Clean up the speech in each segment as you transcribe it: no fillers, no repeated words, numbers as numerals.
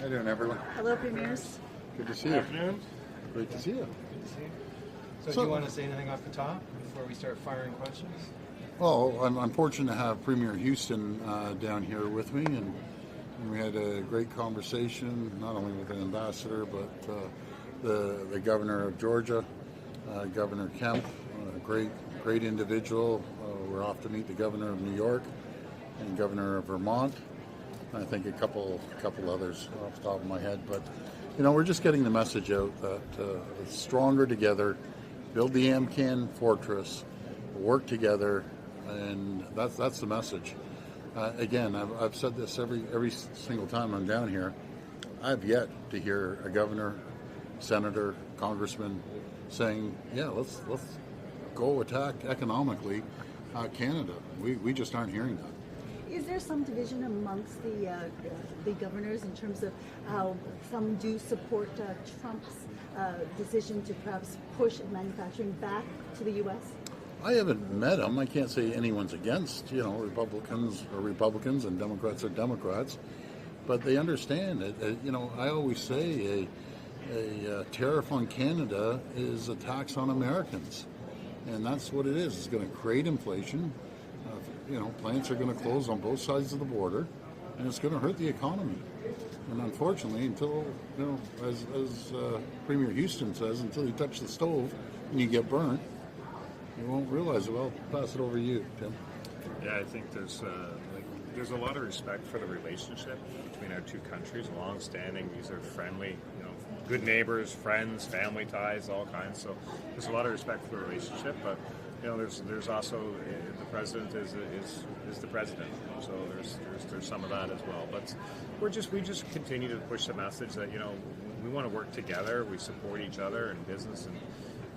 How you doing, everyone? Hello, Premiers. Good to see you. Afternoon. Great to see you. Good to see you. So do you want to say anything off the top before we start firing questions? Well, I'm fortunate to have Premier Houston down here with me, and we had a great conversation, not only with the ambassador, but the governor of Georgia, Governor Kemp, a great individual. We're off to meet the governor of New York and governor of Vermont. I think a couple others off the top of my head, but we're just getting the message out that it's stronger together, build the AMCAN fortress, work together, and that's the message. Again, I've said this every single time I'm down here. I've yet to hear a governor, senator, congressman saying, "Yeah, let's go attack economically Canada." We just aren't hearing that. Is there some division amongst the governors in terms of how some do support Trump's decision to perhaps push manufacturing back to the U.S.? I haven't met them. I can't say anyone's against. Republicans are Republicans and Democrats are Democrats, but they understand it. I always say a tariff on Canada is a tax on Americans, and that's what it is. It's going to create inflation. Plants are going to close on both sides of the border, and it's going to hurt the economy. And unfortunately, until, as Premier Houston says, until you touch the stove and you get burnt, you won't realize it. Well, I'll pass it over to you, Tim. Yeah, I think there's a lot of respect for the relationship between our two countries, long-standing. These are friendly, good neighbors, friends, family ties, all kinds. So there's a lot of respect for the relationship, but there's also the president is the president, so there's some of that as well. But we just continue to push the message that we want to work together, we support each other in business and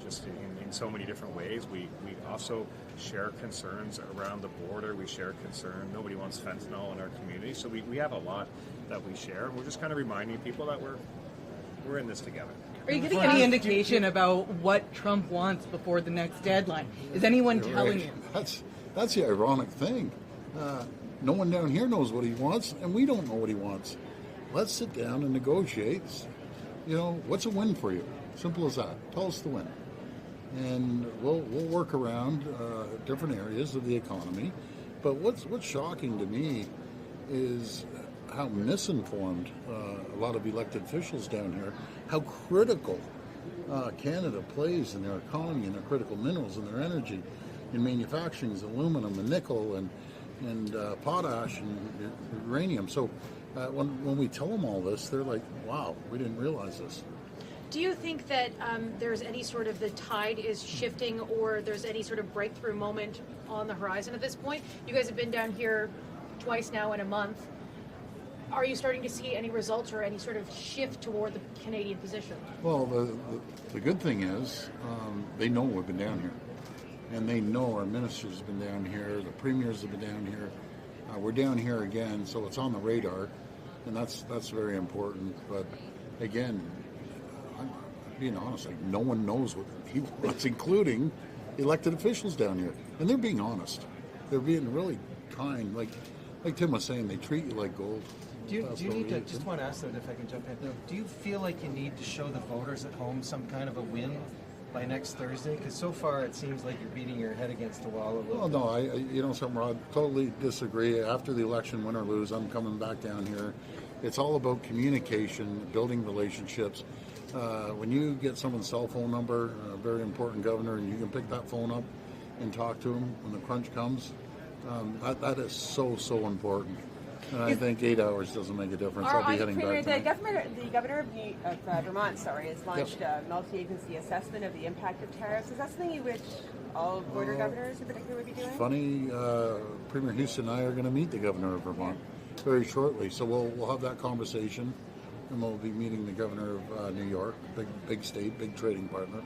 just in so many different ways. We also share concerns around the border. We share concern. Nobody wants fentanyl in our community, so we have a lot that we share. We're just kind of reminding people that we're in this together. Are you getting any indication about what Trump wants before the next deadline? Is anyone telling you? That's the ironic thing. No one down here knows what he wants, and we don't know what he wants. Let's sit down and negotiate. What's a win for you? Simple as that. Tell us the win. And we'll work around different areas of the economy. But what's shocking to me is how misinformed a lot of elected officials down here, how critical Canada plays in their economy and their critical minerals and their energy in manufacturing, aluminum and nickel and potash and uranium. So when we tell them all this, they're like, wow, we didn't realize this. Do you think that there's any sort of the tide is shifting or there's any sort of breakthrough moment on the horizon at this point? You guys have been down here twice now in a month. Are you starting to see any results or any sort of shift toward the Canadian position? Well, the good thing is they know we've been down here. And they know our ministers have been down here, the premiers have been down here. We're down here again, so it's on the radar, and that's very important. But again, I'm being honest, no one knows what he wants, including elected officials down here. And they're being honest. They're being really kind. Like Tim was saying, they treat you like gold. Do you need to, just want to ask that if I can jump in, do you feel like you need to show the voters at home some kind of a win by next Thursday? Because so far it seems like you're beating your head against the wall a little bit. Well, no, something, Rod, totally disagree. After the election, win or lose, I'm coming back down here. It's all about communication, building relationships. When you get someone's cell phone number, a very important governor, and you can pick that phone up and talk to them when the crunch comes, that is so important. And I think 8 hours doesn't make a difference. I'll be heading back tonight. The governor of Vermont, has launched a multi-agency assessment of the impact of tariffs. Is that something you wish all border governors in particular would be doing? Funny, Premier Houston and I are going to meet the governor of Vermont very shortly, so we'll have that conversation, and we'll be meeting the governor of New York, big state, big trading partner.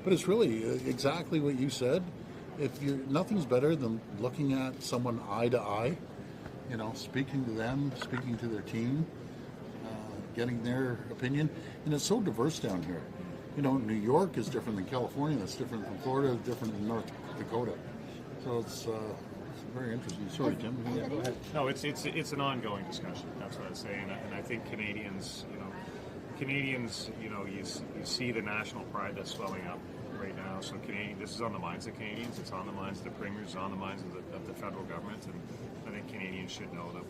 But it's really exactly what you said. Nothing's better than looking at someone eye to eye. Speaking to them, speaking to their team, getting their opinion. And it's so diverse down here. New York is different than California, that's different from Florida, different than North Dakota. So it's very interesting. Sorry, Tim. Yeah, go ahead. No, it's an ongoing discussion. That's what I was saying, and I think Canadians, you see the national pride that's swelling up right now. So this is on the minds of Canadians. It's on the minds of the premiers. It's on the minds of the federal government, and I think Canadians should know that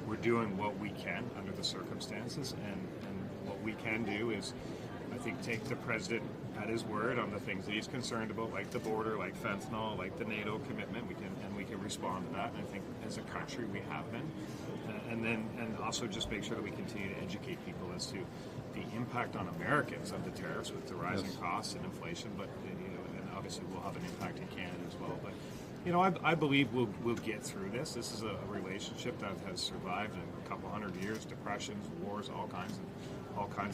we're doing what we can under the circumstances, and what we can do is, I think, take the president at his word on the things that he's concerned about, like the border, like fentanyl, like the NATO commitment. We can respond to that. And I think as a country we have been, and also just make sure that we continue to educate people as to the impact on Americans of the tariffs with the rising costs and inflation. But and obviously we'll have an impact in Canada as well. But I believe we'll get through this. This is a relationship that has survived a couple hundred years, depressions, wars, all kinds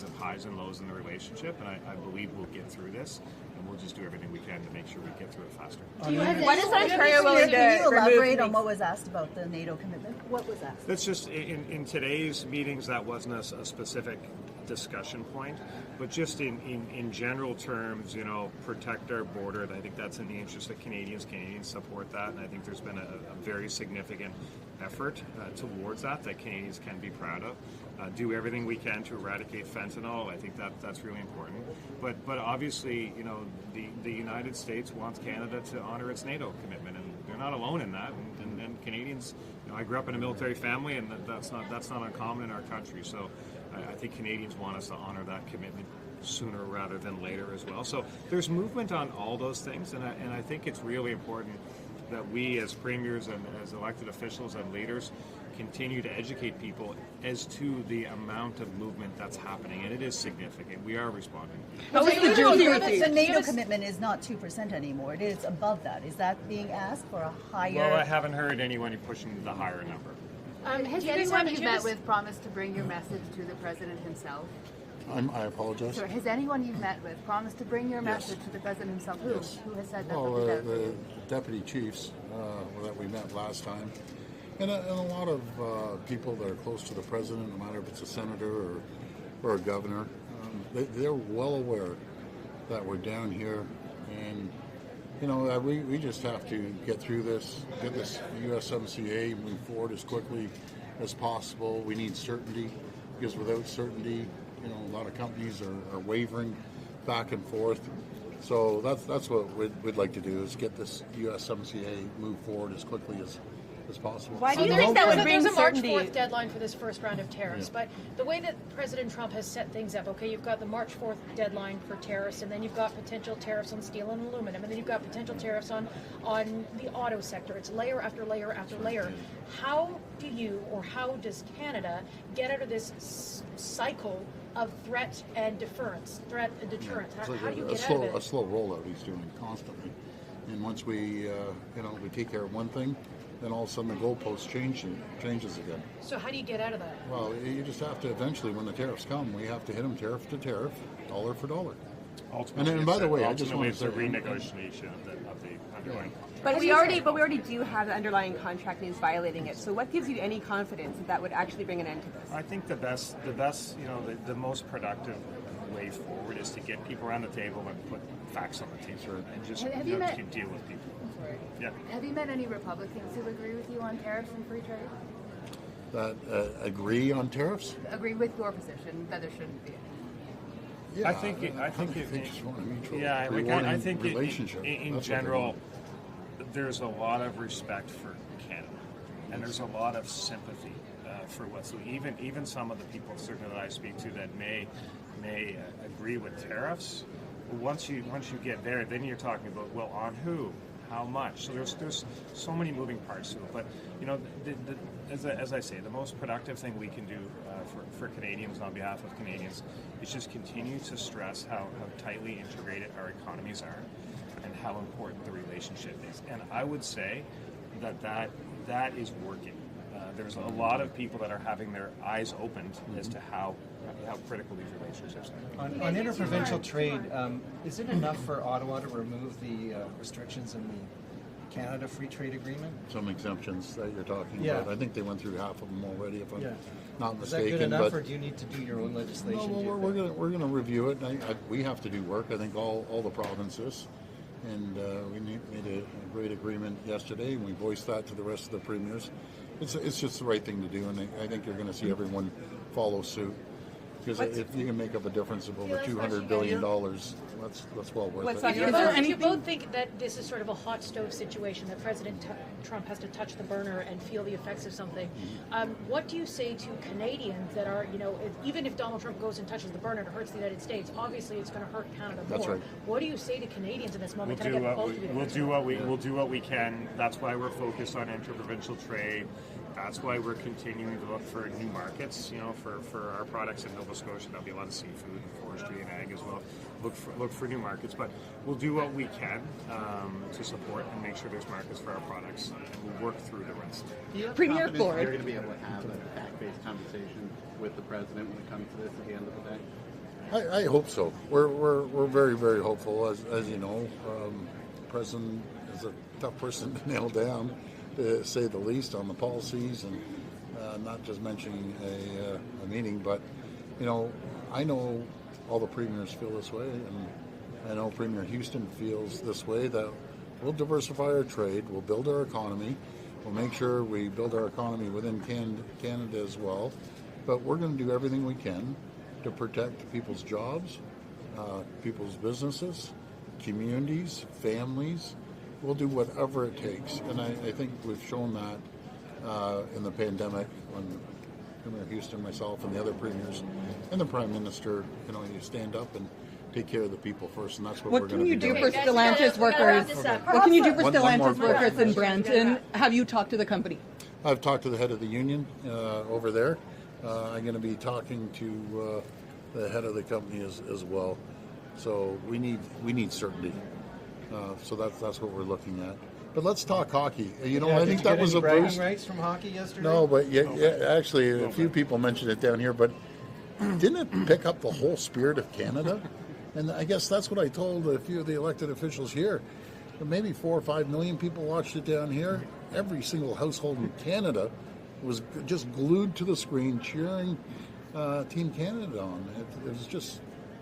of highs and lows in the relationship, and I believe we'll get through this, and we'll just do everything we can to make sure we get through it faster. What is Ontario willing to Can you elaborate remove? on what was asked about the NATO commitment? What was asked? That's just in today's meetings. That wasn't a specific discussion point, but just in general terms, protect our border. I think that's in the interest of Canadians. Canadians support that, and I think there's been a very significant effort towards that Canadians can be proud of. Do everything we can to eradicate fentanyl. I think that's really important. But obviously, the United States wants Canada to honor its NATO commitment, and they're not alone in that. And Canadians, I grew up in a military family, and that's not uncommon in our country. So I think Canadians want us to honor that commitment sooner rather than later as well. So there's movement on all those things, and I think it's really important that we as premiers and as elected officials and leaders continue to educate people as to the amount of movement that's happening, and it is significant. We are responding. The NATO commitment is not 2% anymore. It is above that. Is that being asked for a higher? Well, I haven't heard anyone pushing the higher number. Has anyone you met with promised to bring your message to the president himself? I apologize. Sorry, has anyone you've met with promised to bring your message to the president himself? Who? Yes. Who has said that? Well, the deputy chiefs that we met last time, and a lot of people that are close to the president, no matter if it's a senator or a governor, they're well aware that we're down here, and we just have to get through this, get this USMCA move forward as quickly as possible. We need certainty, because without certainty, a lot of companies are wavering back and forth. So that's what we'd like to do, is get this USMCA move forward as quickly as possible. Why do you think that would bring There's a March certainty? 4th deadline for this first round of tariffs, but the way that President Trump has set things up, okay, you've got the March 4th deadline for tariffs, and then you've got potential tariffs on steel and aluminum, and then you've got potential tariffs on the auto sector. It's layer after layer after layer. How do you, or how does Canada get out of this cycle of threat and deterrence? It's like How do you a get out of it? A slow rollout he's doing constantly, and once we we take care of one thing, then all of a sudden the goalpost changes again. So how do you get out of that? Well, you just have to eventually, when the tariffs come, we have to hit them tariff to tariff, dollar for dollar. Ultimately, And by the way, I just ultimately want to it's a say, renegotiation of the underlying. But we already do have the underlying contract and he's violating it. So what gives you any confidence that would actually bring an end to this? I think the best, the most productive way forward is to get people around the table and put facts on the table and just Have you met- deal with people. Yeah. Have you met any Republicans who agree with you on tariffs and free trade? that agree on tariffs. Agree with your position that there shouldn't be any? Yeah, I think they just want a mutual, I rewarding think relationship. in That's what they general, want. there's a lot of respect for Canada, and there's a lot of sympathy for what's even some of the people certainly that I speak to that may agree with tariffs. Once you get there, then you're talking about, well, on who, how much. So there's so many moving parts to it. But as I say, the most productive thing we can do for Canadians on behalf of Canadians is just continue to stress how tightly integrated our economies are and how important the relationship is. And I would say that is working. There's a lot of people that are having their eyes opened as to how critical these relationships are. On interprovincial trade, is it enough for Ottawa to remove the restrictions in the Canada Free Trade Agreement? Some exemptions that you're talking Yeah. about. I think they went through half of them already, if I'm not Is that mistaken. good enough, but or do you need to do your own legislation? no, do you well, think? we're gonna review it. We have to do work. I think all the provinces, and we made a great agreement yesterday, and we voiced that to the rest of the premiers. It's just the right thing to do, and I think you're going to see everyone follow suit. Because if you can make up a difference of over $200 billion, that's well worth What's it. on You both think that this is sort of a hot stove situation, that President Trump has to touch the burner and feel the effects of something. What do you say to Canadians that are, even if Donald Trump goes and touches the burner and it hurts the United States, obviously it's going to hurt Canada more. That's right. What do you say to Canadians in this moment? We'll do what we can. That's why we're focused on interprovincial trade. That's why we're continuing to look for new markets, for our products in Nova Scotia. There'll be a lot of seafood and forestry and ag as well. Look for new markets, but we'll do what we can to support and make sure there's markets for our products, and we'll work through the rest. Do you have Premier confidence Ford. you're going to be able to have a fact-based conversation with the president when it comes to this at the end of the day? I hope so. We're very, very hopeful. As you know, the president is a tough person to nail down, to say the least, on the policies, and not just mentioning a meeting, but I know all the premiers feel this way, and I know Premier Houston feels this way, that we'll diversify our trade, we'll build our economy, we'll make sure we build our economy within Canada as well, but we're going to do everything we can to protect people's jobs, people's businesses, communities, families. We'll do whatever it takes, and I think we've shown that in the pandemic when Premier Houston, myself, and the other premiers, and the Prime Minister, you stand up and take care of the people first, and that's what we're What going can to you be do doing. for Stellantis workers? What can you do for One Stellantis more workers in question. Brampton? Have you talked to the company? I've talked to the head of the union over there. I'm going to be talking to the head of the company as well. So we need certainty. So that's what we're looking at. But let's talk hockey. I think that was a bragging boost. rights from hockey yesterday. No, but actually, a few people mentioned it down here. But didn't it pick up the whole spirit of Canada? And I guess that's what I told a few of the elected officials here. Maybe 4 or 5 million people watched it down here. Every single household in Canada was just glued to the screen cheering Team Canada on. It was just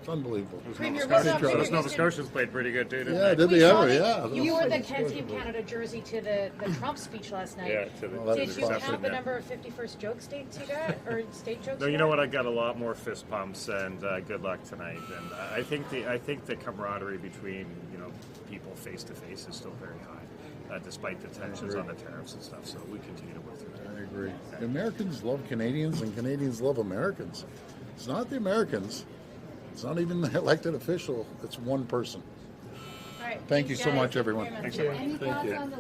unbelievable. Premier, Those Nova Scotians played pretty good too, didn't Yeah, they? did they ever? Yeah. You wore the Team Canada jersey to the Trump speech last night. Yeah, to the- Well, that Did was you awesome, count the yeah. number of 51st joke states you got, or state jokes? No, you you know got? what? I got a lot more fist pumps, and good luck tonight. And I think the camaraderie between people face to face is still very high, despite the tensions on the tariffs and stuff. So we continue to work through that. I agree. Americans love Canadians, and Canadians love Americans. It's not the Americans. It's not even the elected official. It's one person. All right, Thank you so guys. much, everyone. Very much. Thanks so much. Any Thank thoughts you. on the